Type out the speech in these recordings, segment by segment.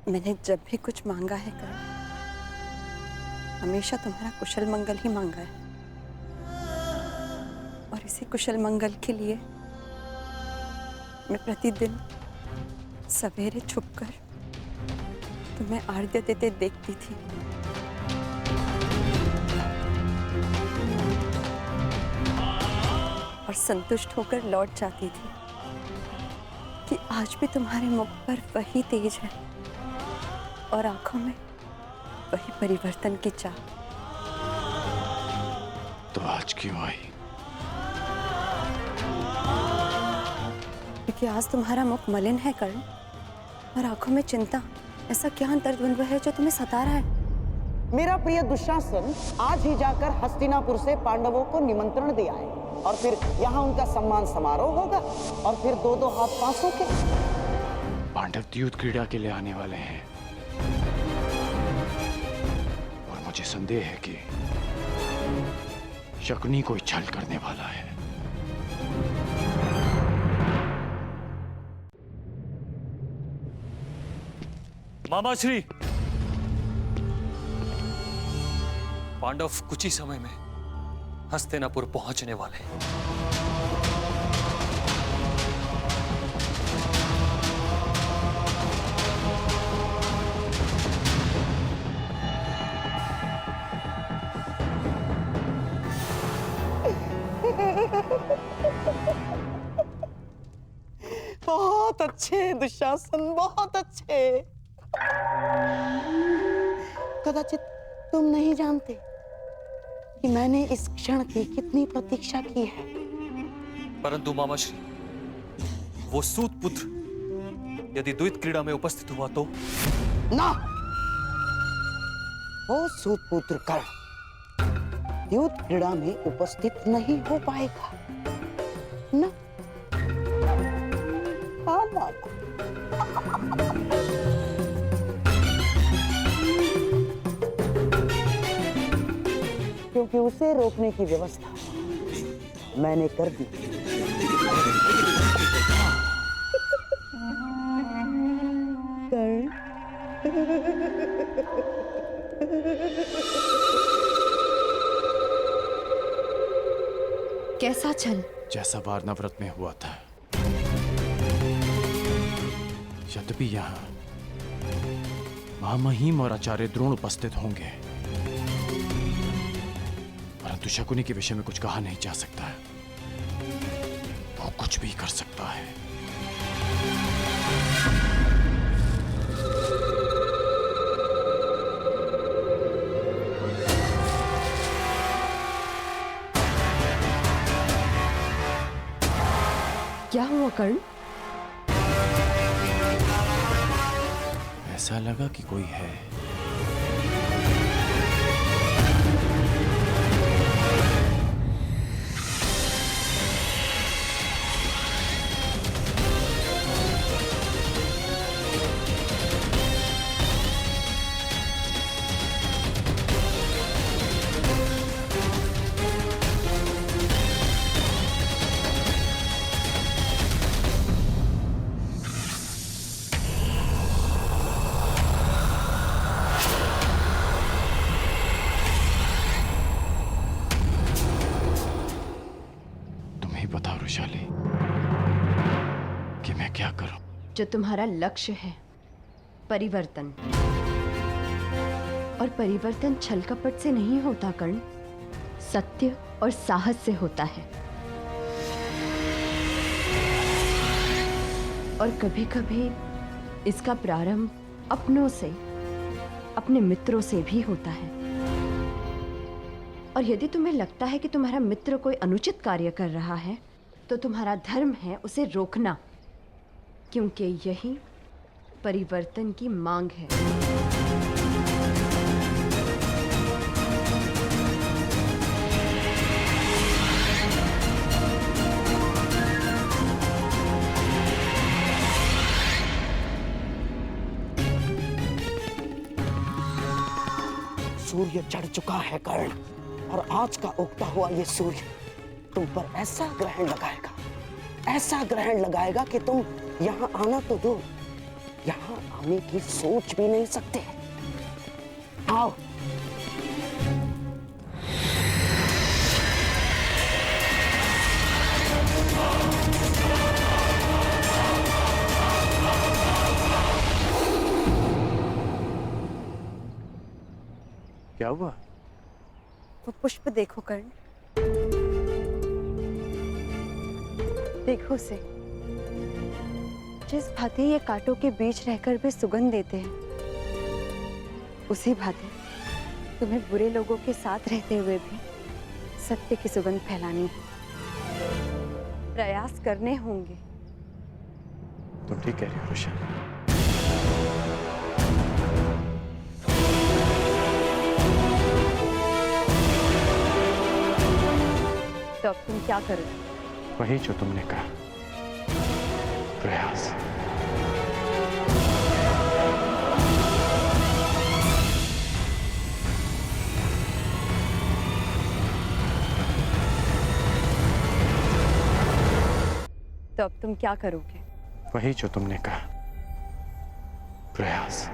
मैंने जब भी कुछ मांगा है कर्ण, हमेशा तुम्हारा कुशल मंगल ही मांगा है। और इसी कुशल मंगल के लिए मैं प्रतिदिन सवेरे छुपकर तुम्हें आरती देते देखती थी। और संतुष्ट होकर लौट जाती थी कि आज भी तुम्हारे मुख पर वही तेज है और आंखों में वही परिवर्तन की चाह। तो आज क्यों आई? क्योंकि आज तुम्हारा मुख मलिन है कर्ण, और आंखों में चिंता। ऐसा क्या अंतर्द्वंद्व है जो तुम्हें सता रहा है? मेरा प्रिय दुशासन आज ही जाकर हस्तिनापुर से पांडवों को निमंत्रण दिया है, और फिर यहाँ उनका सम्मान समारोह होगा, और फिर दो दो हाथ पांचों के। पांडव युद्ध क्रीड़ा के लिए आने वाले हैं और मुझे संदेह है कि शकुनी कोई छल करने वाला है। मामाश्री, पांडव कुछ ही समय में हस्तिनापुर पहुंचने वाले हैं। बहुत अच्छे दुशासन, बहुत अच्छे। कदाचित तुम नहीं जानते कि मैंने इस क्षण की कितनी प्रतीक्षा की है। परंतु मामाश्री, वो सूत पुत्र यदि द्वैत क्रीड़ा में उपस्थित हुआ तो? ना, वो सूतपुत्र कर्ण युद्ध क्रीड़ा में उपस्थित नहीं हो पाएगा। ना, ना। क्योंकि उसे रोकने की व्यवस्था मैंने कर दी। कैसा छल? जैसा वारनाव्रत में हुआ था। यद्यपि यहाँ महामहिम और आचार्य द्रोण उपस्थित होंगे, परंतु शकुनी के विषय में कुछ कहा नहीं जा सकता है। वो कुछ भी कर सकता है। क्या हुआ कर्ण? ऐसा लगा कि कोई है। बताओ वृषाली कि मैं क्या करूं? जो तुम्हारा लक्ष्य है, परिवर्तन। और परिवर्तन छल कपट से नहीं होता कर्ण, सत्य और साहस से होता है। और कभी कभी इसका प्रारंभ अपनों से, अपने मित्रों से भी होता है। और यदि तुम्हें लगता है कि तुम्हारा मित्र कोई अनुचित कार्य कर रहा है, तो तुम्हारा धर्म है उसे रोकना, क्योंकि यही परिवर्तन की मांग है। सूर्य चढ़ चुका है कर्ण, और आज का उगता हुआ ये सूर्य तुम पर ऐसा ग्रहण लगाएगा, ऐसा ग्रहण लगाएगा कि तुम यहाँ आना तो दो, यहाँ आने की सोच भी नहीं सकते। आओ। क्या हुआ? वो पुष्प देखो कर्ण, देखो उसे। जिस भांति ये कांटों के बीच रहकर भी सुगंध देते हैं, उसी भांति तुम्हें बुरे लोगों के साथ रहते हुए भी सत्य की सुगंध फैलानी है। प्रयास करने होंगे। तुम ठीक कह रही हो रोशन। तो अब तुम क्या करोगे? वही जो तुमने कहा, प्रयास। तो अब तुम क्या करोगे? वही जो तुमने कहा, प्रयास।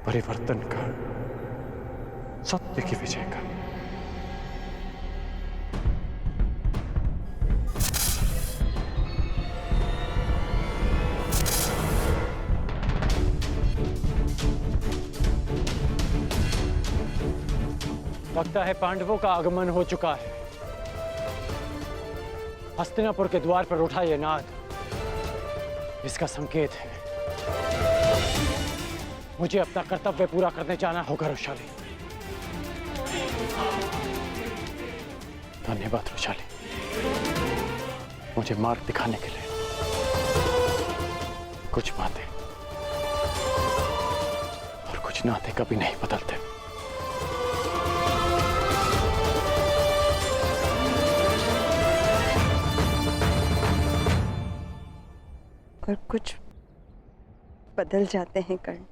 परिवर्तन का, सत्य की विजय का। लगता है पांडवों का आगमन हो चुका है। हस्तिनापुर के द्वार पर उठा ये नाद इसका संकेत है। मुझे अपना कर्तव्य पूरा करने जाना होगा रुशाली। धन्यवाद रुशाली, मुझे मार्ग दिखाने के लिए। कुछ बातें और कुछ नाते कभी नहीं बदलते। और कुछ बदल जाते हैं कर्ण।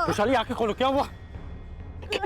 रुशाली आंखें खोलो, क्या हुआ? क्या?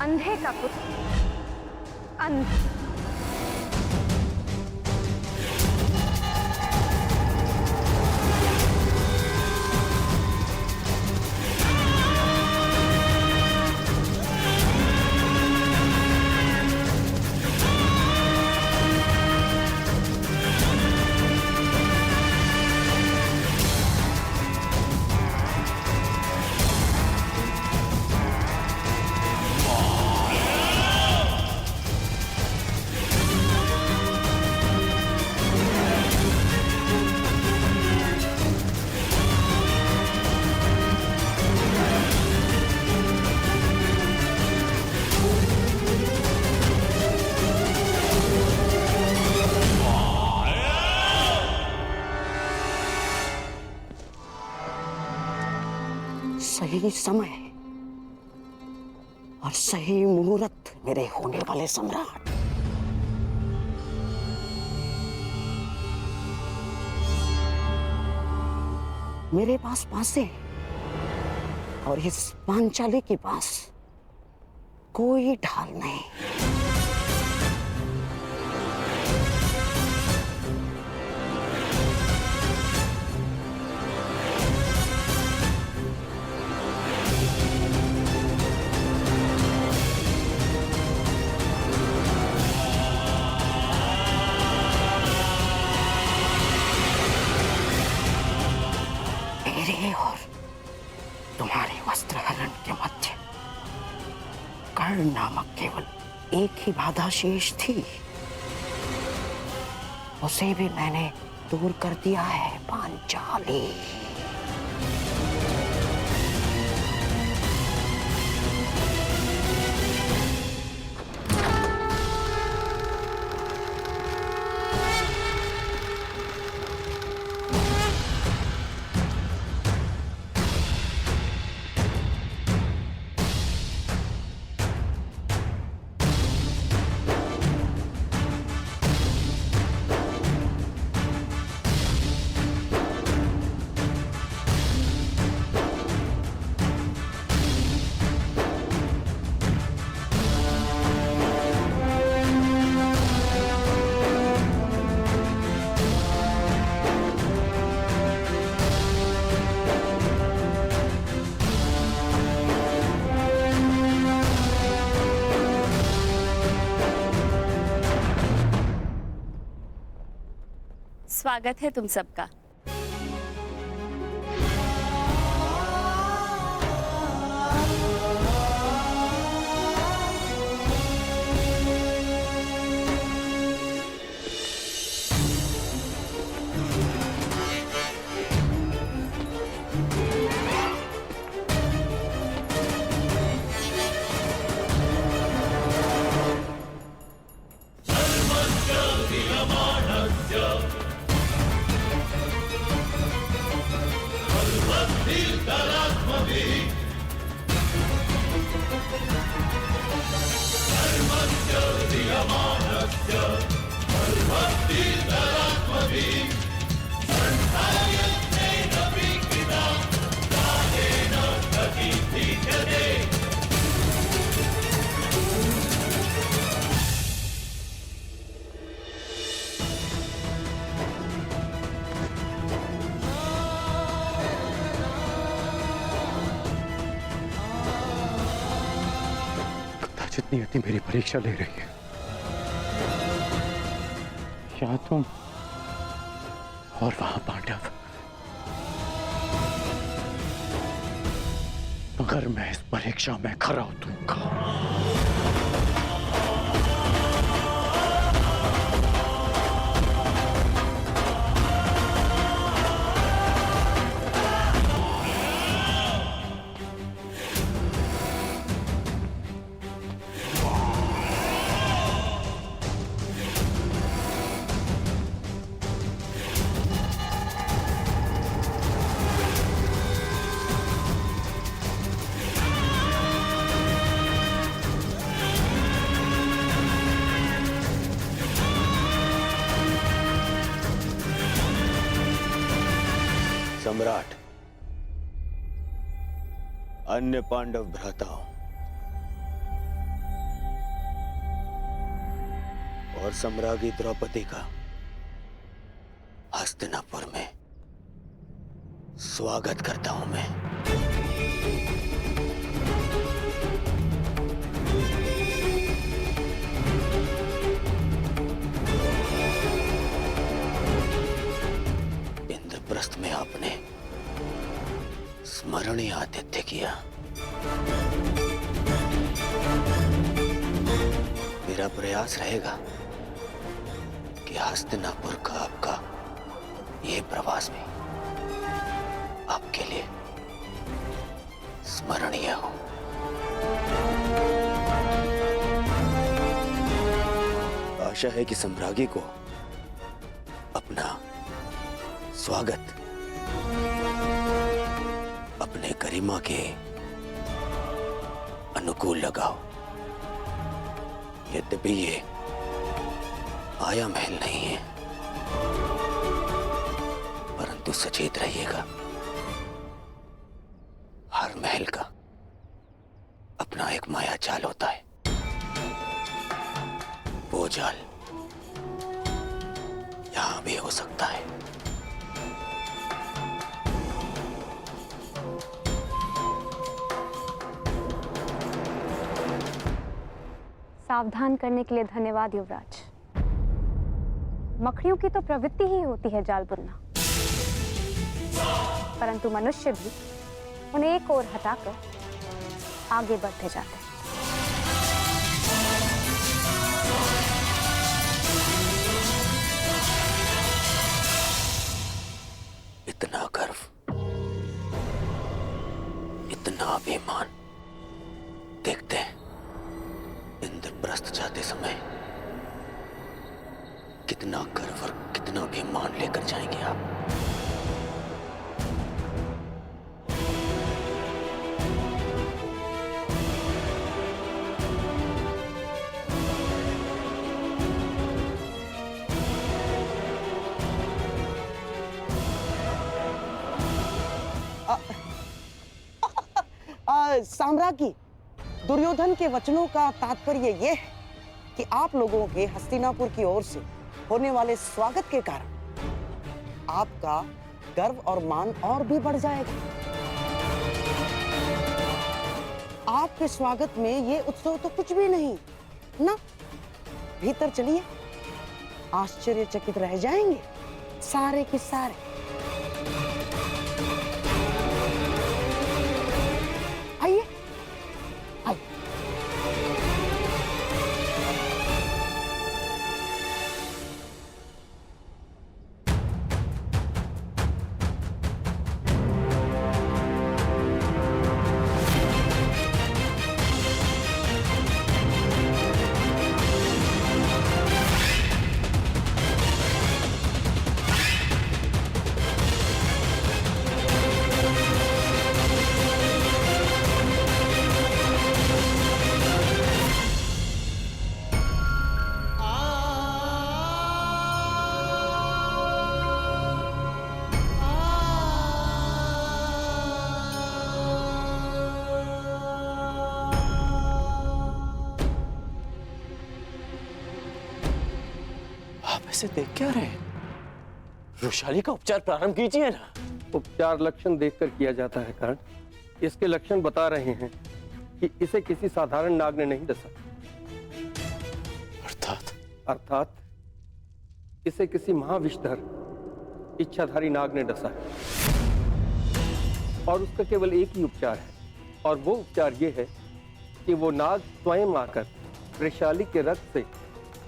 अंधे का पुत्र अंध। सही समय और सही मुहूर्त मेरे होने वाले सम्राट। मेरे पास बांसे और इस पांचाली के पास कोई ढाल नहीं। मेरे और तुम्हारे वस्त्रहरण के मध्य कर्ण नामक केवल एक ही बाधा शेष थी, उसे भी मैंने दूर कर दिया है पांचाली। स्वागत है तुम सबका। जितनी अति मेरी परीक्षा ले रही है, या तुम और वहां पांडव। मगर मैं इस परीक्षा में खरा उतरूंगा। सम्राट, अन्य पांडव भ्राताओं और सम्राज्ञी द्रौपदी का हस्तिनापुर में स्वागत करता हूं मैं। इंद्रप्रस्थ में आपने स्मरणीय आतिथ्य किया। मेरा प्रयास रहेगा कि हस्तिनापुर का आपका ये प्रवास भी आपके लिए स्मरणीय हो। आशा है कि सम्राज्ञी को अपना स्वागत अपने गरिमा के अनुकूल लगाओ। यद्यपि ये माया महल नहीं है, परंतु सचेत रहिएगा, हर महल का अपना एक माया जाल होता है। वो जाल यहां भी हो सकता है। सावधान करने के लिए धन्यवाद युवराज। मकड़ियों की तो प्रवृत्ति ही होती है जाल बुनना, परंतु मनुष्य भी उन्हें एक ओर हटाकर आगे बढ़ते जाते हैं। इतना गर्व, इतना अभिमान, देखते हैं इंद्रप्रस्थ जाते समय कितना गर्व और कितना अभिमान लेकर जाएंगे आप। साम्राज्ञी, दुर्योधन के वचनों का तात्पर्य यह है कि आप लोगों के हस्तिनापुर की ओर से होने वाले स्वागत के कारण आपका गर्व और मान और भी बढ़ जाएगा। आपके स्वागत में ये उत्सव तो कुछ भी नहीं ना। भीतर चलिए, आश्चर्यचकित रह जाएंगे सारे के सारे। आइए आइए। ऐसे देख क्या रहे हैं? वृषाली का उपचार प्रारंभ कीजिए ना। उपचार लक्षण देखकर किया जाता है कर्ण। इसके लक्षण बता रहे हैं कि इसे किसी साधारण नाग ने नहीं डसा। अर्थात इसे किसी महाविषधर इच्छाधारी नाग ने डसा है, और उसका केवल एक ही उपचार है, और वो उपचार ये है कि वो नाग स्वयं आकर वृषाली के रक्त से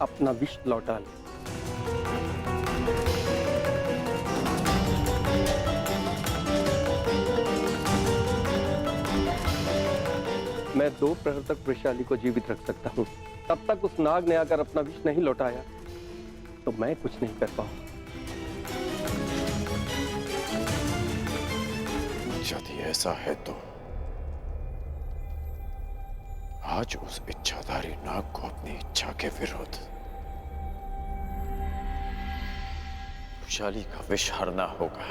अपना विष लौटा ले। मैं 2 प्रहर तक वृषाली को जीवित रख सकता हूँ। तब तक उस नाग ने आकर अपना विष नहीं लौटाया तो मैं कुछ नहीं कर पाऊंगा। यदि ऐसा है तो आज उस इच्छाधारी नाग को अपनी इच्छा के विरुद्ध वृषाली का विष हरना होगा।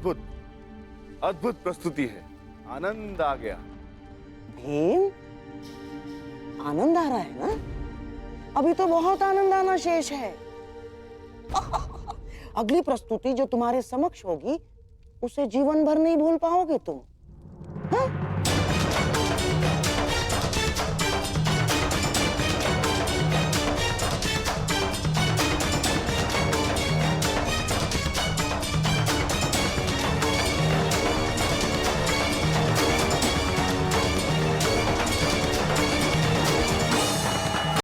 अद्भुत अद्भुत प्रस्तुति है, आनंद आ गया। भीम, आनंद आ रहा है ना? अभी तो बहुत आनंद आना शेष है। अगली प्रस्तुति जो तुम्हारे समक्ष होगी, उसे जीवन भर नहीं भूल पाओगे तुम। हाँ?